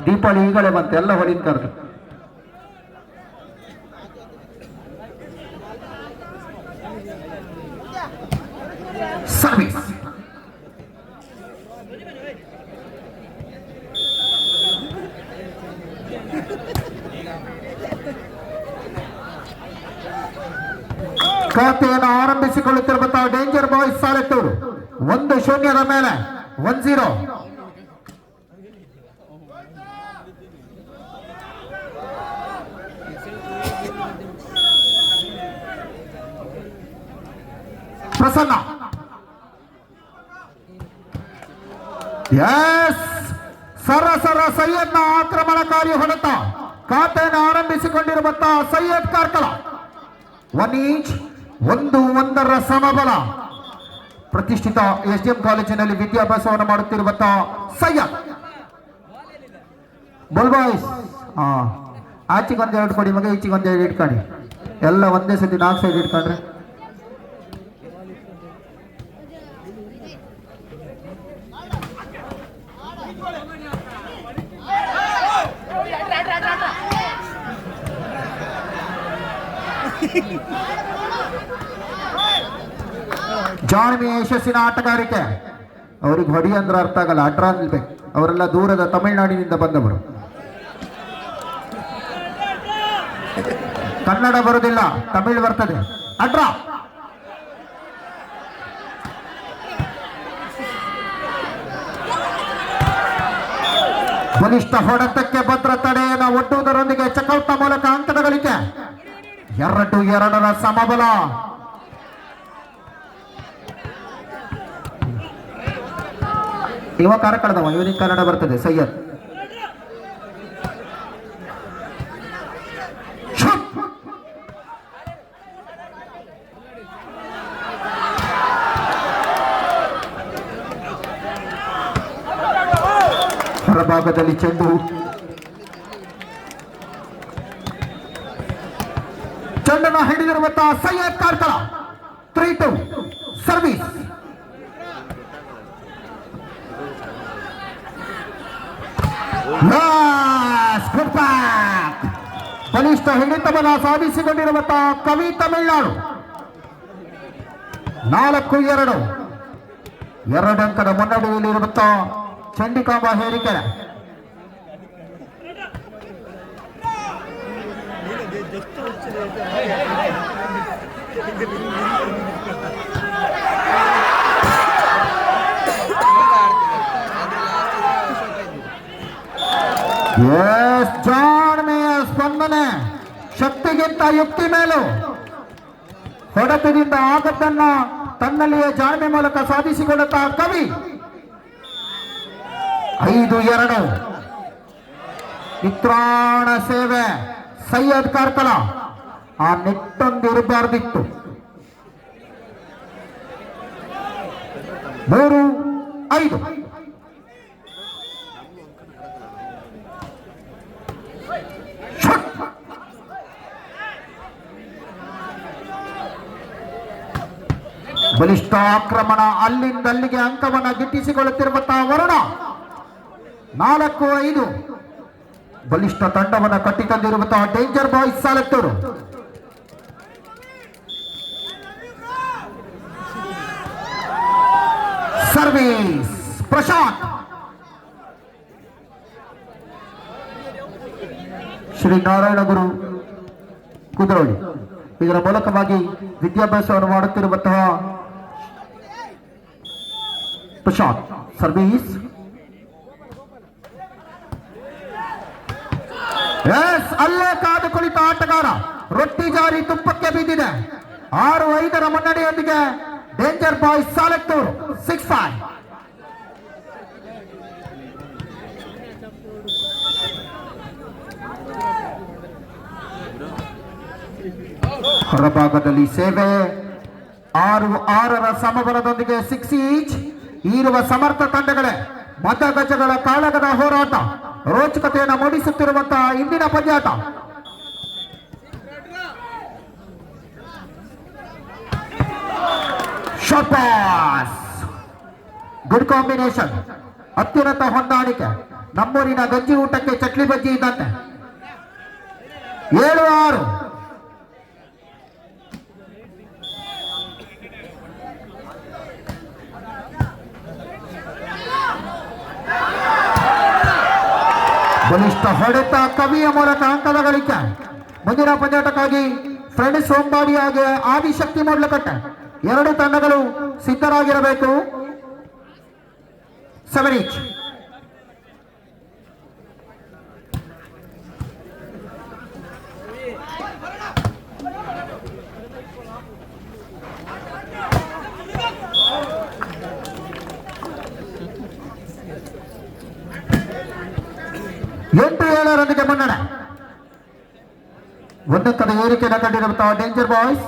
ದೀಪಾವಳಿ ಈಗಲೇ ಬಂತು, ಎಲ್ಲ ಹೊಳಿನ ಕರೆದು ಸರ್ವಿಸ್. ಖಾತೆಯನ್ನು ಆರಂಭಿಸಿಕೊಳ್ಳುತ್ತಿರುವ ಡೇಂಜರ್ ಬಾಯ್ಸ್ ಸಾಲೆತ್ತೂರು 1-0 ಮೇಲೆ 1-0. ಪ್ರಸನ್ನ ಸರಸರ ಸೈಯದ್ನ ಆಕ್ರಮಣಕಾರಿ ಹೊಡೆತ. ಖಾತೆಯನ್ನು ಆರಂಭಿಸಿಕೊಂಡಿರುವಂತಹ ಸೈಯದ್ ಕಾರ್ಕಳ 1 ಈಚ್ 1-1 ಸಮಬಲ. ಪ್ರತಿಷ್ಠಿತ SDM ಕಾಲೇಜಿನಲ್ಲಿ ವಿದ್ಯಾಭ್ಯಾಸವನ್ನು ಮಾಡುತ್ತಿರುವಂತಹ ಸೈಯದ್ ಬುಲ್ಬಾಯ್ಸ್. ಆಚೆಗೊಂದು 2 ಕೊಡಿ ಮಗ, ಈಚೆಗೊಂದು 2 ಇಟ್ಕೊಳ್ಳಿ. ಎಲ್ಲ ಒಂದೇ ಸತಿ 4 ಸೈಡ್ ಇಟ್ಕೊಂಡ್ರೆ ಜಾಣ್ಮೆ ಯಶಸ್ಸಿನ ಆಟಗಾರಿಕೆ. ಅವ್ರಿಗೆ ಹೊಡಿ ಅಂದ್ರೆ ಅರ್ಥ ಆಗಲ್ಲ, ಅಡ್ರ ಅನ್ಬೇಕು. ಅವರೆಲ್ಲ ದೂರದ ತಮಿಳುನಾಡಿನಿಂದ ಬಂದವರು, ಕನ್ನಡ ಬರುವುದಿಲ್ಲ, ತಮಿಳು ಬರ್ತದೆ. ಅಡ್ರ ಬಲಿಷ್ಠ ಹೊಡೆತಕ್ಕೆ ಭದ್ರ ತಡೆಯನ್ನು ಒಡ್ಡುವುದರೊಂದಿಗೆ ಚೆಕ್ಔಟ್ನ ಮೂಲಕ ಅಂಕದ ಗಳಿಕೆ. 2-2 ಸಮಬಲ. ಇವ ಕಾರ ಕಳೆದವ, ಇವನಿಗೆ ಕನ್ನಡ ಬರ್ತದೆ. ಸೈಯದ್ ಹೊರಭಾಗದಲ್ಲಿ ಚೆಂಡು. ಚೆಂಡನ್ನು ಹಿಡಿದಿರುವಂತಹ ಸೈಯದ್ ಕಾರ್ಕಳ 3-2 ಸರ್ವಿಸ್. ಬಲಿಷ್ಠ ಹಿಡಿತವನ್ನು ಸಾಧಿಸಿಕೊಂಡಿರುವಂತಹ ಕವಿ ತಮಿಳುನಾಡು 4-2 2 ಅಂಕದ ಮುನ್ನಡೆಯಲ್ಲಿರುವಂತಹ ಚಂಡಿಕಾಂಬ ಹೇರಿಕೆರೆ. ಜಾಣ್ಮೆಯ ಸ್ಪಂದನೆ, ಶಕ್ತಿಗಿಂತ ಯುಕ್ತಿ ಮೇಲೂ. ಹೊಡೆತದಿಂದ ಆಗದ್ದನ್ನ ತನ್ನಲ್ಲಿಯೇ ಜಾಣ್ಮೆ ಮೂಲಕ ಸಾಧಿಸಿಕೊಳ್ಳುತ್ತಾ ಕವಿ 5-2 ಮಿತ್ರಾಣ ಸೇವೆ. ಸೈಯದ್ ಕಾರ್ಕಳ ಆ ನೆಟ್ಟೊಂದಿರಬಾರ್ದಿತ್ತು. 3-5 ಬಲಿಷ್ಠ ಆಕ್ರಮಣ. ಅಲ್ಲಿಂದ ಅಲ್ಲಿಗೆ ಅಂಕವನ್ನು ಗಿಟ್ಟಿಸಿಕೊಳ್ಳುತ್ತಿರುವಂತಹ ವರುಣ 4-5 ಬಲಿಷ್ಠ ತಂಡವನ್ನು ಕಟ್ಟಿತಂದಿರುವಂತಹ danger boys Salettur. Service Prashant. Shri Narayana Guru Kudroli ಇದರ ಮೂಲಕವಾಗಿ ವಿದ್ಯಾಭ್ಯಾಸವನ್ನು ಮಾಡುತ್ತಿರುವಂತಹ ಪ್ರಶಾಂತ್. ಸರ್ವಿಸ್ ಅಲ್ಲೇ ಕಾದು ಕುಳಿತ ಆಟಗಾರ ರೊಟ್ಟಿ ಜಾರಿ ತುಪ್ಪಕ್ಕೆ ಬಿದ್ದಿದೆ. 6-5 ಮುನ್ನಡೆಯೊಂದಿಗೆ ಡೇಂಜರ್ ಬಾಯ್ಸ್ ಸಾಲೆತ್ತೂರು 6-5. ಹೊರಭಾಗದಲ್ಲಿ ಸೇವೆ. 6-6 ಸಮಬಲದೊಂದಿಗೆ 6 ಈಚ್ ಇರುವ ಸಮರ್ಥ ತಂಡಗಳೇ ಮತ ಗಜಗಳ ಕಾಳಗದ ಹೋರಾಟ. ರೋಚಕತೆಯನ್ನು ಮೂಡಿಸುತ್ತಿರುವಂತಹ ಇಂದಿನ ಪಂದ್ಯಾಟ. ಶಾಟ್ ಪಾಸ್, ಗುಡ್ ಕಾಂಬಿನೇಷನ್, ಅತ್ಯುನ್ನತ ಹೊಂದಾಣಿಕೆ. ನಮ್ಮೂರಿನ ಗಂಜಿ ಊಟಕ್ಕೆ ಚಟ್ಲಿ ಬಜ್ಜಿ ಇದ್ದಂತೆ. 7-6. ಬಲಿಷ್ಠ ಹೊಡೆತ ಕವಿಯ ಮೂಲಕ ಅಂಕದ ಗಳಿಕೆ. ಮುಂದಿನ ಪಂದ್ಯಾಟಕ್ಕಾಗಿ ಫ್ರೆಂಡ್ಸ್ ಸೋಂಬಾಡಿ ಹಾಗೆ ಆದಿಶಕ್ತಿ ಮೊದಲಕಟ್ಟೆ ಎರಡು ತಂಡಗಳು ಸಿದ್ಧರಾಗಿರಬೇಕು. 7 each. ಎಂಟು 7 ಮುನ್ನಡೆ. ಒಂದಕ್ಕದ ಏರಿಕೆಯನ್ನು ಕಂಡಿರುವಂತಹ ಡೇಂಜರ್ ಬಾಯ್ಸ್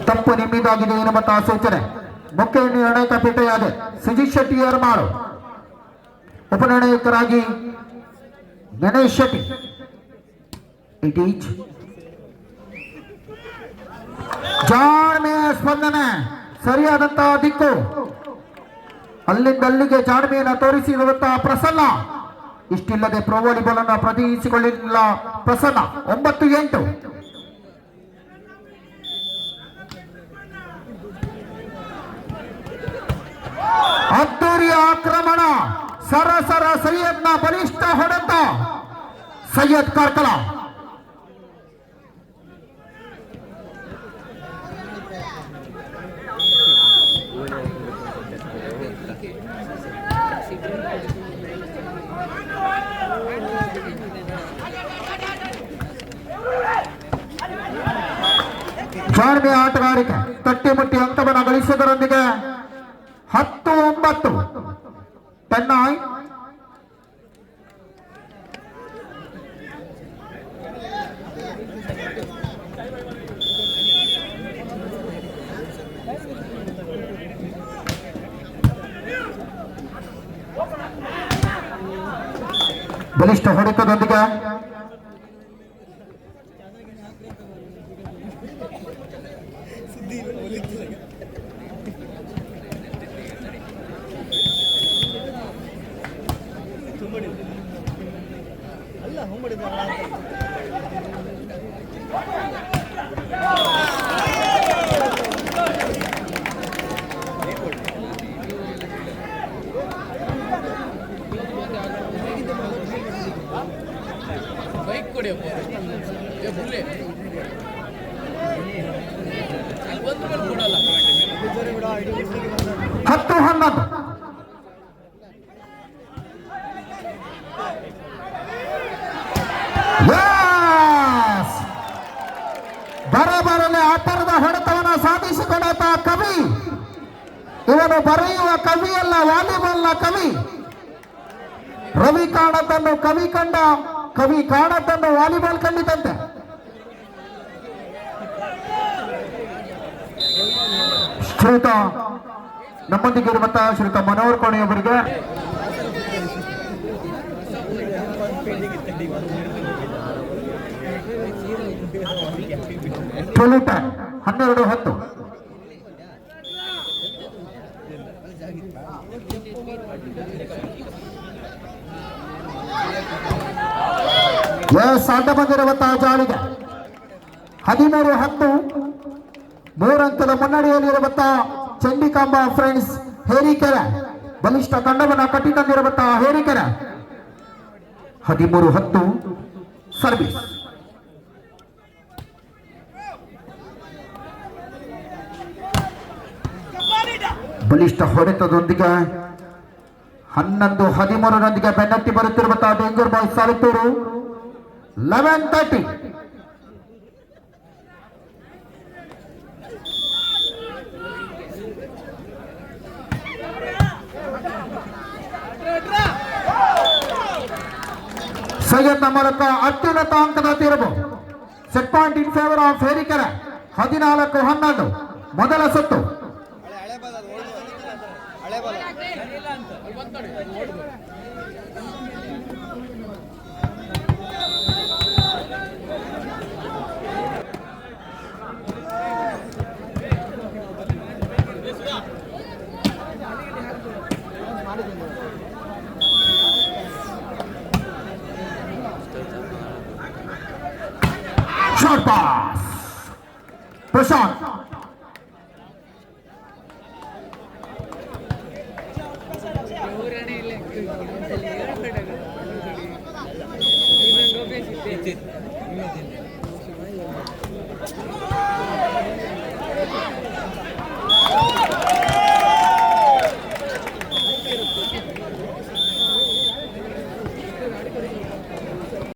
ತಪ್ಪು ನಿಮ್ಮಿದಾಗಿದೆ ಎನ್ನುವಂತಹ ಸೂಚನೆ. ಮುಖ್ಯ ನಿರ್ಣಾಯಕ ಪೀಠೆಯಾದ ಸುಜಿತ್ ಶೆಟ್ಟಿ ಯರಮಾಳು, ಉಪನಿರ್ಣಾಯಕರಾಗಿ ಗಣೇಶ್ ಶೆಟ್ಟಿ. 8 each. ಜಾಣ್ಮೆಯ ಸ್ಪಂದನೆ, ಸರಿಯಾದಂತಹ ದಿಕ್ಕು. ಅಲ್ಲಿಂದ ಅಲ್ಲಿಗೆ ಜಾಣ್ಮೆಯನ್ನು ತೋರಿಸಿರುವಂತಹ ಪ್ರಸನ್ನ. ಇಷ್ಟಿಲ್ಲದೆ ಪ್ರೊ ವಾಲಿಬಾಲ್ ಅನ್ನು ಪ್ರತಿನಿಧಿಸಿಕೊಳ್ಳಲಿಲ್ಲ ಪ್ರಸನ್ನ. 9-8. ಅದ್ದೂರಿಯ ಆಕ್ರಮಣ. ಸರಸರ ಸೈಯದ್ನ ಬಲಿಷ್ಠ ಹೊಡೆತ. ಸೈಯದ್ ಕಾರ್ಕಳ. ಜಾಣ್ಮೆಯ ಆಟಗಾರಿಕೆ ತಟ್ಟಿಮುಟ್ಟಿ ಅಂಕವನ್ನು ಗಳಿಸುವುದರೊಂದಿಗೆ 10-9. 10-9. ಬಲಿಷ್ಠ ಹೊಡೆತದೊಂದಿಗೆ ಬೈಕ್ ಕೊಡಿ 10-11. ಬರಬರನೆ ಅಪರದ ಹೊಡೆತವನ್ನು ಸಾಧಿಸಿಕೊಂಡ ಕವಿ. ಇವನು ಬರೆಯುವ ಕವಿಯಲ್ಲ, ವಾಲಿಬಾಲ್ನ ಕವಿ. ರವಿ ಕಾಣದನ್ನು ಕವಿ ಕಂಡ, ಕವಿ ಕಾಣದನ್ನು ವಾಲಿಬಾಲ್ ಕಂಡಿತಂತೆ. ಶ್ರೀಯುತ ನಮ್ಮೊಂದಿಗೆ ಇರುವಂತಹ ಶ್ರೀಯುತ ಮನೋಹರ್ ಕೋಣಿಯವರಿಗೆ ಟೊಲೂಟ 12-10. ಅಡ್ಡ ಬಂದಿರುವಂತಹ ಜಾಳಿಗೆ 13-10. 3 ಅಂಕದ ಮುನ್ನಡೆಯಲ್ಲಿರುವಂತಹ ಚಂಡಿಕಾಂಬ ಫ್ರೆಂಡ್ಸ್ ಹೇರಿಕೆರೆ. ಬಲಿಷ್ಠ ತಂಡವನ್ನು ಕಟ್ಟಿ ತಂದಿರುವಂತಹ ಹೇರಿಕೆರೆ. 13-10 ಸರ್ವಿಸ್. ಬಲಿಷ್ಠ ಹೊಡೆತದೊಂದಿಗೆ 11-13 ಬೆನ್ನಟ್ಟಿ ಬರುತ್ತಿರುವಂತಹ ಡೇಂಜರ್ ಬಾಯ್ಸ್ ಸಾಲುತ್ತೂರು. 11-30. ಸೈಯದ್ನ ಮೂಲಕ ಅತ್ಯುನ್ನತ ಅಂಕದ ತಿರುವು. Set point in favour of Herikere. 14-11 ಮೊದಲ ಸುತ್ತು. Short pass Prashant